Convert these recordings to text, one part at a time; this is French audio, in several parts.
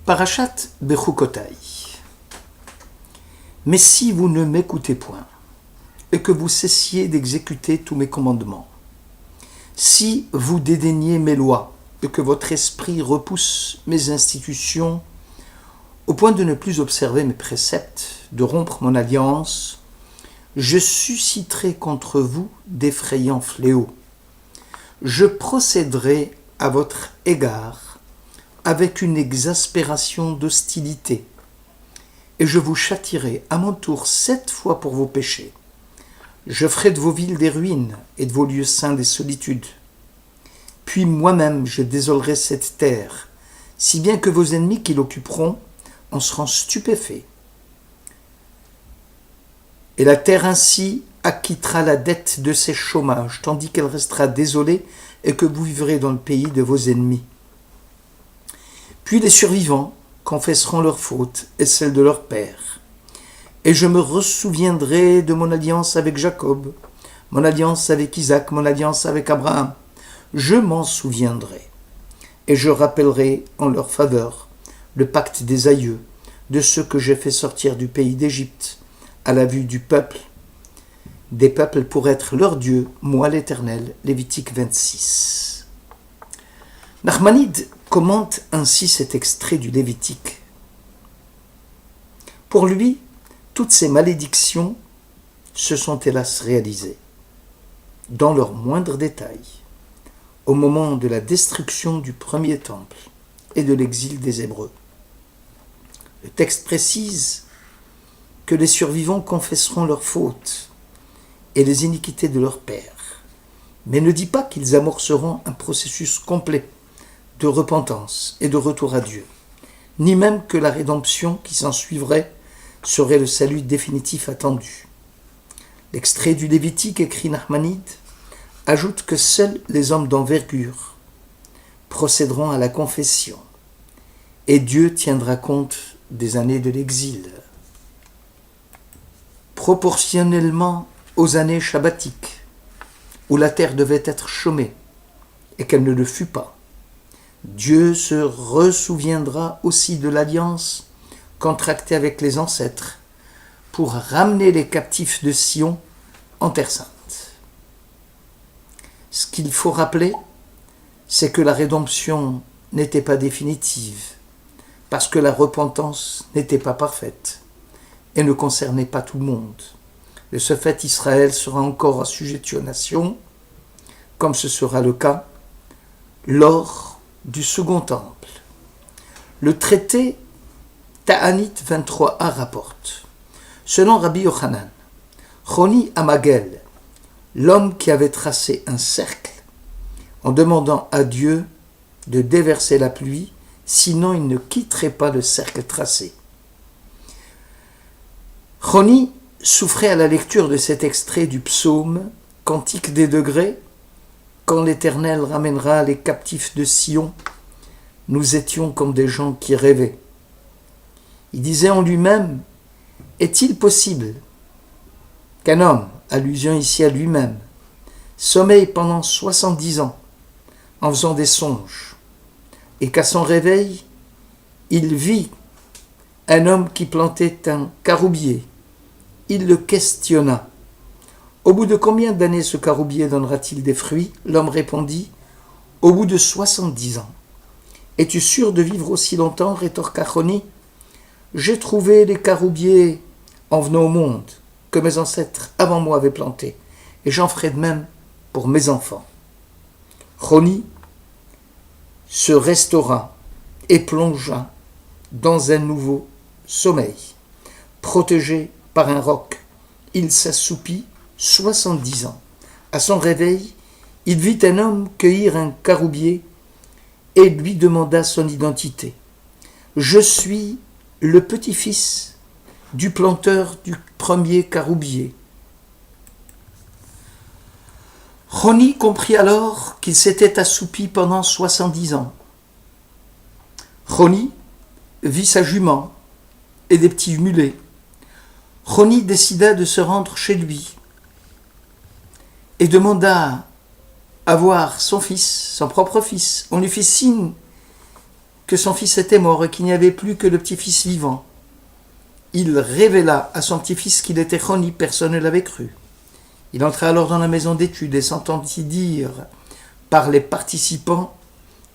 Parashat Bechukotai. Mais si vous ne m'écoutez point, et que vous cessiez d'exécuter tous mes commandements, si vous dédaignez mes lois, et que votre esprit repousse mes institutions, au point de ne plus observer mes préceptes, de rompre mon alliance, je susciterai contre vous d'effrayants fléaux. Je procéderai à votre égard avec une exaspération d'hostilité, et je vous châtierai à mon tour 7 fois pour vos péchés. Je ferai de vos villes des ruines et de vos lieux saints des solitudes. Puis moi-même je désolerai cette terre, si bien que vos ennemis qui l'occuperont en seront stupéfaits. Et la terre ainsi acquittera la dette de ses chômages, tandis qu'elle restera désolée et que vous vivrez dans le pays de vos ennemis. Puis les survivants confesseront leurs fautes et celles de leur père. Et je me ressouviendrai de mon alliance avec Jacob, mon alliance avec Isaac, mon alliance avec Abraham. Je m'en souviendrai. Et je rappellerai en leur faveur le pacte des aïeux, de ceux que j'ai fait sortir du pays d'Égypte, à la vue du peuple, des peuples pour être leur Dieu, moi l'Éternel. Lévitique 26. Nachmanide commente ainsi cet extrait du Lévitique. Pour lui, toutes ces malédictions se sont hélas réalisées, dans leurs moindres détails, au moment de la destruction du premier temple et de l'exil des Hébreux. Le texte précise que les survivants confesseront leurs fautes et les iniquités de leur père, mais ne dit pas qu'ils amorceront un processus complet de repentance et de retour à Dieu, ni même que la rédemption qui s'ensuivrait serait le salut définitif attendu. L'extrait du Lévitique, écrit Nachmanide, ajoute que seuls les hommes d'envergure procéderont à la confession, et Dieu tiendra compte des années de l'exil. Proportionnellement aux années shabbatiques, où la terre devait être chômée, et qu'elle ne le fut pas, Dieu se ressouviendra aussi de l'alliance contractée avec les ancêtres pour ramener les captifs de Sion en Terre Sainte. Ce qu'il faut rappeler, c'est que la rédemption n'était pas définitive, parce que la repentance n'était pas parfaite et ne concernait pas tout le monde. De ce fait, Israël sera encore assujetti aux nations, comme ce sera le cas lors du second temple. Le traité Ta'anit 23a rapporte, selon Rabbi Yochanan, Choni Amagel, l'homme qui avait tracé un cercle en demandant à Dieu de déverser la pluie, sinon il ne quitterait pas le cercle tracé. Choni souffrait à la lecture de cet extrait du psaume Cantique des degrés. Quand l'Éternel ramènera les captifs de Sion, nous étions comme des gens qui rêvaient. Il disait en lui-même, est-il possible qu'un homme, allusion ici à lui-même, sommeille pendant 70 ans en faisant des songes, et qu'à son réveil, il vit un homme qui plantait un caroubier. Il le questionna. Au bout de combien d'années ce caroubier donnera-t-il des fruits ? L'homme répondit, au bout de 70 ans. Es-tu sûr de vivre aussi longtemps ? Rétorqua Choni. J'ai trouvé les caroubiers en venant au monde, que mes ancêtres avant moi avaient plantés, et j'en ferai de même pour mes enfants. Choni se restaura et plongea dans un nouveau sommeil. Protégé par un roc, il s'assoupit 70 ans. À son réveil, il vit un homme cueillir un caroubier et lui demanda son identité. « Je suis le petit-fils du planteur du premier caroubier. » Choni comprit alors qu'il s'était assoupi pendant 70 ans. Choni vit sa jument et des petits mulets. Choni décida de se rendre chez lui et demanda à voir son fils, son propre fils. On lui fit signe que son fils était mort et qu'il n'y avait plus que le petit-fils vivant. Il révéla à son petit-fils qu'il était Choni, personne ne l'avait cru. Il entra alors dans la maison d'études et s'entendit dire par les participants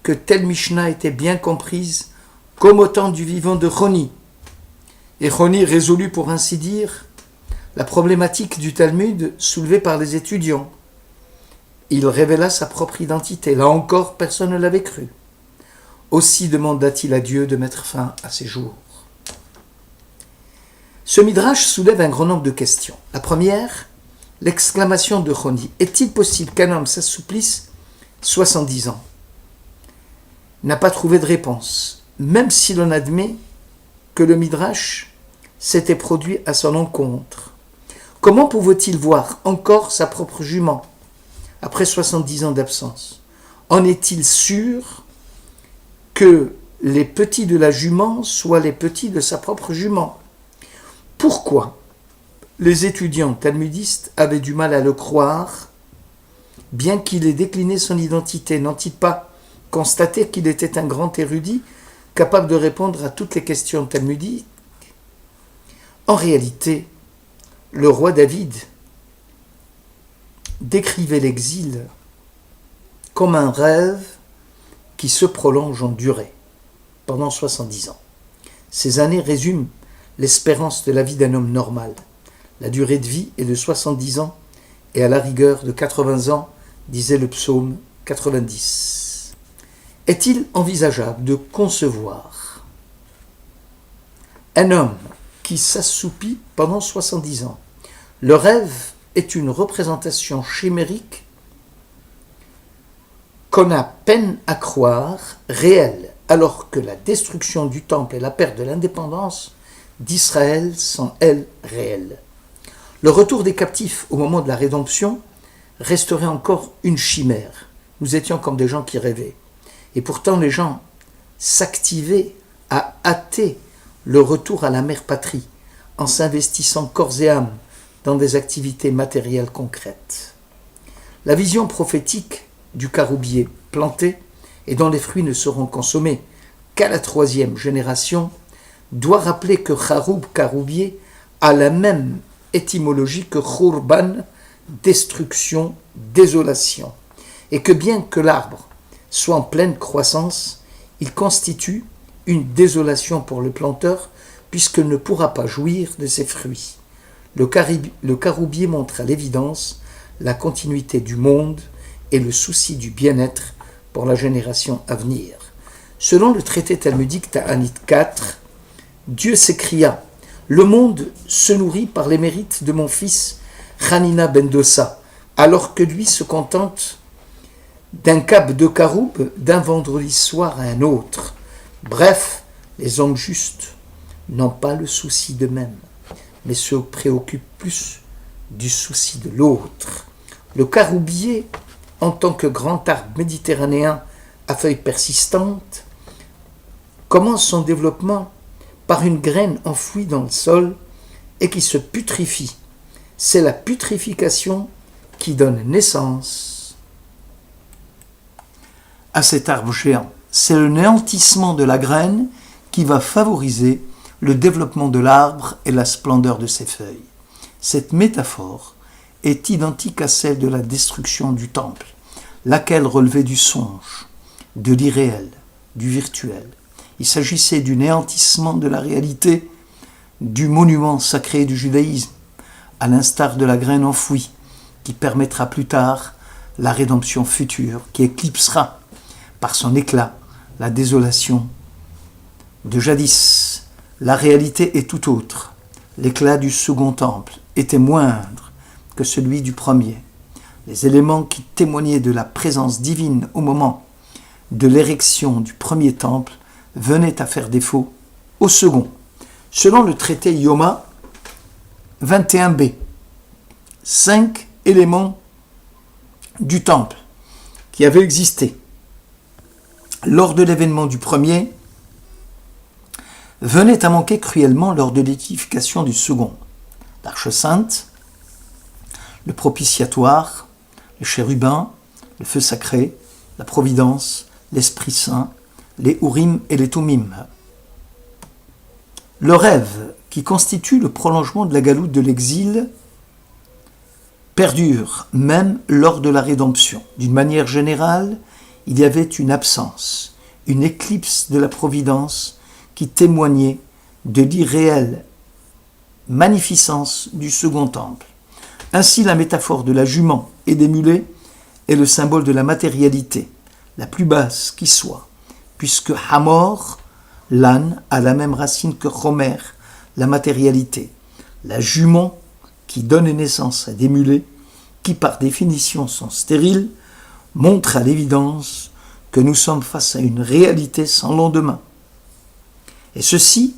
que telle Mishnah était bien comprise comme au temps du vivant de Choni. Et Choni résolut, pour ainsi dire, la problématique du Talmud soulevée par les étudiants. Il révéla sa propre identité. Là encore, personne ne l'avait cru. Aussi demanda-t-il à Dieu de mettre fin à ses jours. Ce midrash soulève un grand nombre de questions. La première, l'exclamation de Choni. Est-il possible qu'un homme s'assouplisse 70 ans ? N'a pas trouvé de réponse, même si l'on admet que le midrash s'était produit à son encontre. Comment pouvait-il voir encore sa propre jument après 70 ans d'absence ? En est-il sûr que les petits de la jument soient les petits de sa propre jument ? Pourquoi les étudiants talmudistes avaient du mal à le croire, bien qu'il ait décliné son identité? N'ont-ils pas constaté qu'il était un grand érudit, capable de répondre à toutes les questions talmudiques? En réalité, le roi David décrivait l'exil comme un rêve qui se prolonge en durée pendant 70 ans. Ces années résument l'espérance de la vie d'un homme normal. La durée de vie est de 70 ans et à la rigueur de 80 ans, disait le psaume 90. Est-il envisageable de concevoir un homme qui s'assoupit pendant 70 ans ? Le rêve est une représentation chimérique qu'on a peine à croire réelle, alors que la destruction du temple et la perte de l'indépendance d'Israël sont, elles, réelles. Le retour des captifs au moment de la rédemption resterait encore une chimère. Nous étions comme des gens qui rêvaient. Et pourtant, les gens s'activaient à hâter le retour à la mère patrie en s'investissant corps et âme dans des activités matérielles concrètes. La vision prophétique du caroubier planté et dont les fruits ne seront consommés qu'à la 3e génération doit rappeler que Charoub, caroubier, a la même étymologie que Khurban, destruction, désolation, et que bien que l'arbre soit en pleine croissance, il constitue une désolation pour le planteur puisqu'il ne pourra pas jouir de ses fruits. Le caroubier montre à l'évidence la continuité du monde et le souci du bien-être pour la génération à venir. Selon le traité talmudique Ta'anit 4, Dieu s'écria « Le monde se nourrit par les mérites de mon fils Hanina ben Dossa, alors que lui se contente d'un cap de caroub d'un vendredi soir à un autre. Bref, les hommes justes n'ont pas le souci d'eux-mêmes, mais se préoccupent plus du souci de l'autre. Le caroubier, en tant que grand arbre méditerranéen à feuilles persistantes, commence son développement par une graine enfouie dans le sol et qui se putrifie. C'est la putrification qui donne naissance à cet arbre géant. C'est le néantissement de la graine qui va favoriser le développement de l'arbre et la splendeur de ses feuilles. Cette métaphore est identique à celle de la destruction du temple, laquelle relevait du songe, de l'irréel, du virtuel. Il s'agissait du néantissement de la réalité, du monument sacré du judaïsme, à l'instar de la graine enfouie, qui permettra plus tard la rédemption future, qui éclipsera par son éclat la désolation de jadis. La réalité est tout autre. L'éclat du second temple était moindre que celui du premier. Les éléments qui témoignaient de la présence divine au moment de l'érection du premier temple venaient à faire défaut au second. Selon le traité Yoma 21b, 5 éléments du temple qui avaient existé lors de l'événement du premier venaient à manquer cruellement lors de l'édification du second. L'arche sainte, le propitiatoire, le chérubin, le feu sacré, la providence, l'Esprit Saint, les Urim et les Tumim. Le rêve, qui constitue le prolongement de la galoute de l'exil, perdure même lors de la rédemption. D'une manière générale, il y avait une absence, une éclipse de la providence qui témoignait de l'irréelle magnificence du second temple. Ainsi, la métaphore de la jument et des mulets est le symbole de la matérialité, la plus basse qui soit, puisque Hamor, l'âne, a la même racine que Homer, la matérialité. La jument qui donne naissance à des mulets, qui par définition sont stériles, montre à l'évidence que nous sommes face à une réalité sans lendemain. Et ceci,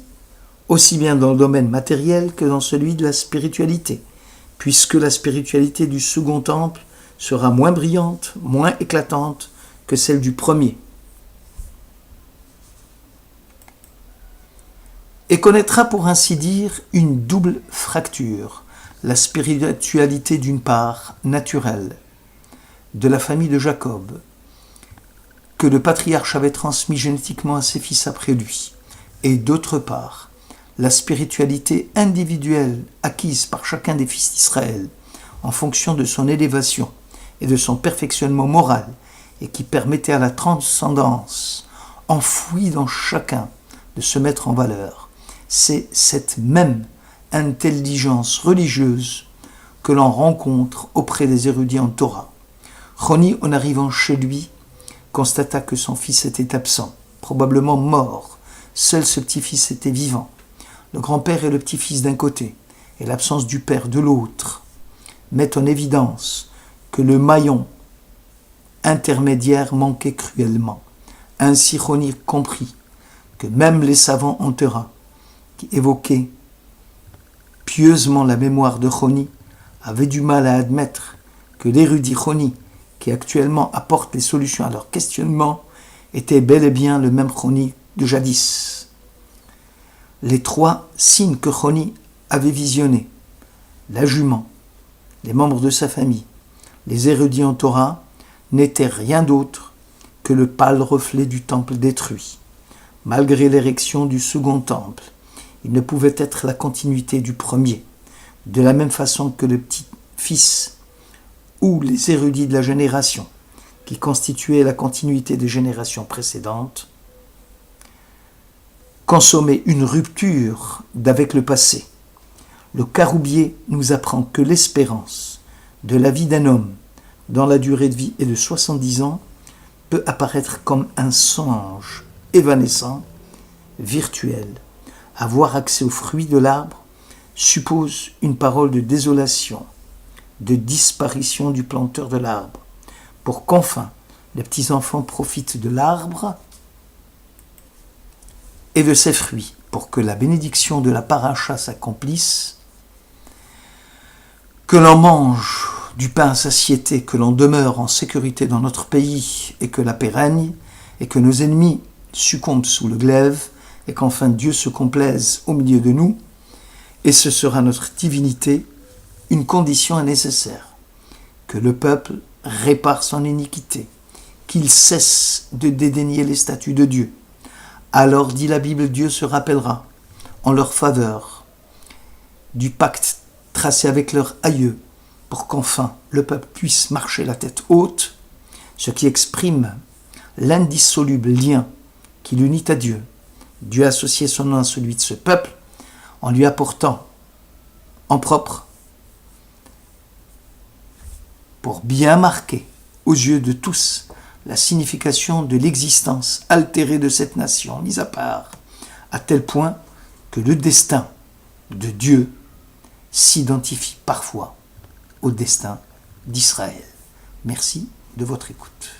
aussi bien dans le domaine matériel que dans celui de la spiritualité, puisque la spiritualité du second temple sera moins brillante, moins éclatante que celle du premier. Et connaîtra pour ainsi dire une double fracture, la spiritualité d'une part naturelle, de la famille de Jacob, que le patriarche avait transmis génétiquement à ses fils après lui, et d'autre part, la spiritualité individuelle acquise par chacun des fils d'Israël en fonction de son élévation et de son perfectionnement moral et qui permettait à la transcendance enfouie dans chacun de se mettre en valeur. C'est cette même intelligence religieuse que l'on rencontre auprès des érudits en Torah. Choni, en arrivant chez lui, constata que son fils était absent, probablement mort. Seul ce petit-fils était vivant. Le grand-père et le petit-fils d'un côté, et l'absence du père de l'autre, mettent en évidence que le maillon intermédiaire manquait cruellement. Ainsi Choni comprit que même les savants en Torah, qui évoquaient pieusement la mémoire de Choni, avaient du mal à admettre que l'érudit Choni, qui actuellement apporte les solutions à leurs questionnements, était bel et bien le même Choni de jadis. Les trois signes que Choni avait visionnés, la jument, les membres de sa famille, les érudits en Torah, n'étaient rien d'autre que le pâle reflet du temple détruit. Malgré l'érection du second temple, il ne pouvait être la continuité du premier, de la même façon que le petit-fils ou les érudits de la génération, qui constituaient la continuité des générations précédentes, consommer une rupture d'avec le passé. Le Caroubier nous apprend que l'espérance de la vie d'un homme dans la durée de vie est de 70 ans peut apparaître comme un songe évanescent, virtuel. Avoir accès aux fruits de l'arbre suppose une parole de désolation, de disparition du planteur de l'arbre, pour qu'enfin les petits-enfants profitent de l'arbre et de ses fruits, pour que la bénédiction de la paracha s'accomplisse, que l'on mange du pain à satiété, que l'on demeure en sécurité dans notre pays et que la paix règne, et que nos ennemis succombent sous le glaive, et qu'enfin Dieu se complaise au milieu de nous, et ce sera notre divinité, une condition nécessaire, que le peuple répare son iniquité, qu'il cesse de dédaigner les statuts de Dieu. Alors, dit la Bible, Dieu se rappellera en leur faveur du pacte tracé avec leurs aïeux, pour qu'enfin le peuple puisse marcher la tête haute, ce qui exprime l'indissoluble lien qui l'unit à Dieu. Dieu a associé son nom à celui de ce peuple en lui apportant en propre pour bien marquer aux yeux de tous la signification de l'existence altérée de cette nation mise à part, à tel point que le destin de Dieu s'identifie parfois au destin d'Israël. Merci de votre écoute.